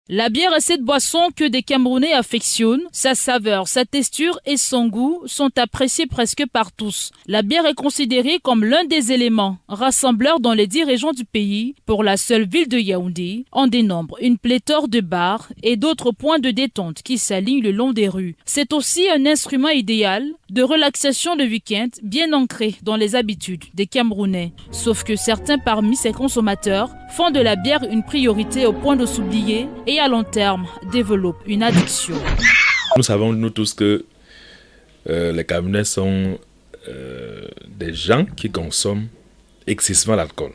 La bière est cette boisson que des Camerounais affectionnent. Sa saveur, sa texture et son goût sont appréciés presque par tous. La bière est considérée comme l'un des éléments rassembleurs dans les 10 régions du pays. Pour la seule ville de Yaoundé, on dénombre une pléthore de bars et d'autres points de détente qui s'alignent le long des rues. C'est aussi un instrument idéal de relaxation de week-end bien ancré dans les habitudes des Camerounais. Sauf que certains parmi ces consommateurs font de la bière une priorité au point de s'oublier et à long terme développent une addiction. Nous savons nous tous que les Camerounais sont des gens qui consomment excessivement l'alcool.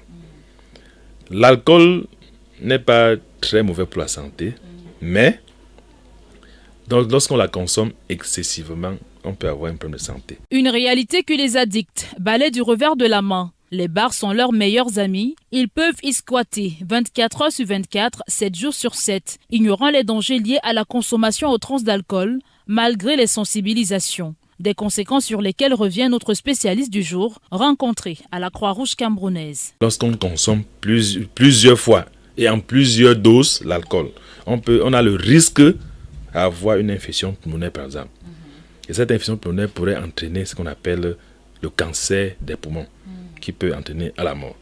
L'alcool n'est pas très mauvais pour la santé, mais lorsqu'on la consomme excessivement, on peut avoir un problème de santé. Une réalité que les addicts balaient du revers de la main. Les bars sont leurs meilleurs amis. Ils peuvent y squatter 24 heures sur 24, 7 jours sur 7, ignorant les dangers liés à la consommation à outrance d'alcool, malgré les sensibilisations. Des conséquences sur lesquelles revient notre spécialiste du jour, rencontré à la Croix-Rouge camerounaise. Lorsqu'on consomme plusieurs fois et en plusieurs doses l'alcool, on a le risque d'avoir une infection pulmonaire par exemple. Et cette infection pulmonaire pourrait entraîner ce qu'on appelle le cancer des poumons, qui peut entraîner à la mort.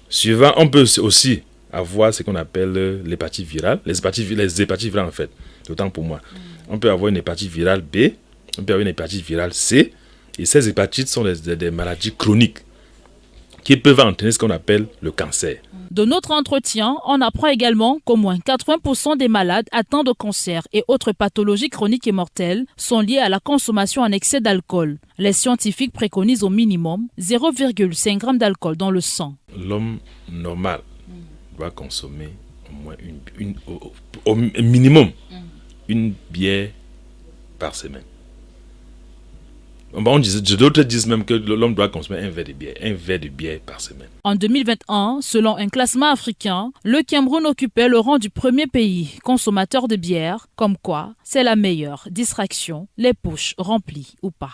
Suivant, on peut aussi avoir ce qu'on appelle l'hépatite virale, les hépatites virales en fait, d'autant pour moi. On peut avoir une hépatite virale B, on peut avoir une hépatite virale C, et ces hépatites sont des maladies chroniques qui peuvent entraîner ce qu'on appelle le cancer. De notre entretien, on apprend également qu'au moins 80% des malades atteints de cancer et autres pathologies chroniques et mortelles sont liées à la consommation en excès d'alcool. Les scientifiques préconisent au minimum 0,5 g d'alcool dans le sang. L'homme normal doit consommer au moins au minimum une bière par semaine. D'autres disent même que l'homme doit consommer un verre de bière par semaine. En 2021, selon un classement africain, le Cameroun occupait le rang du premier pays consommateur de bière, comme quoi c'est la meilleure distraction, les poches remplies ou pas.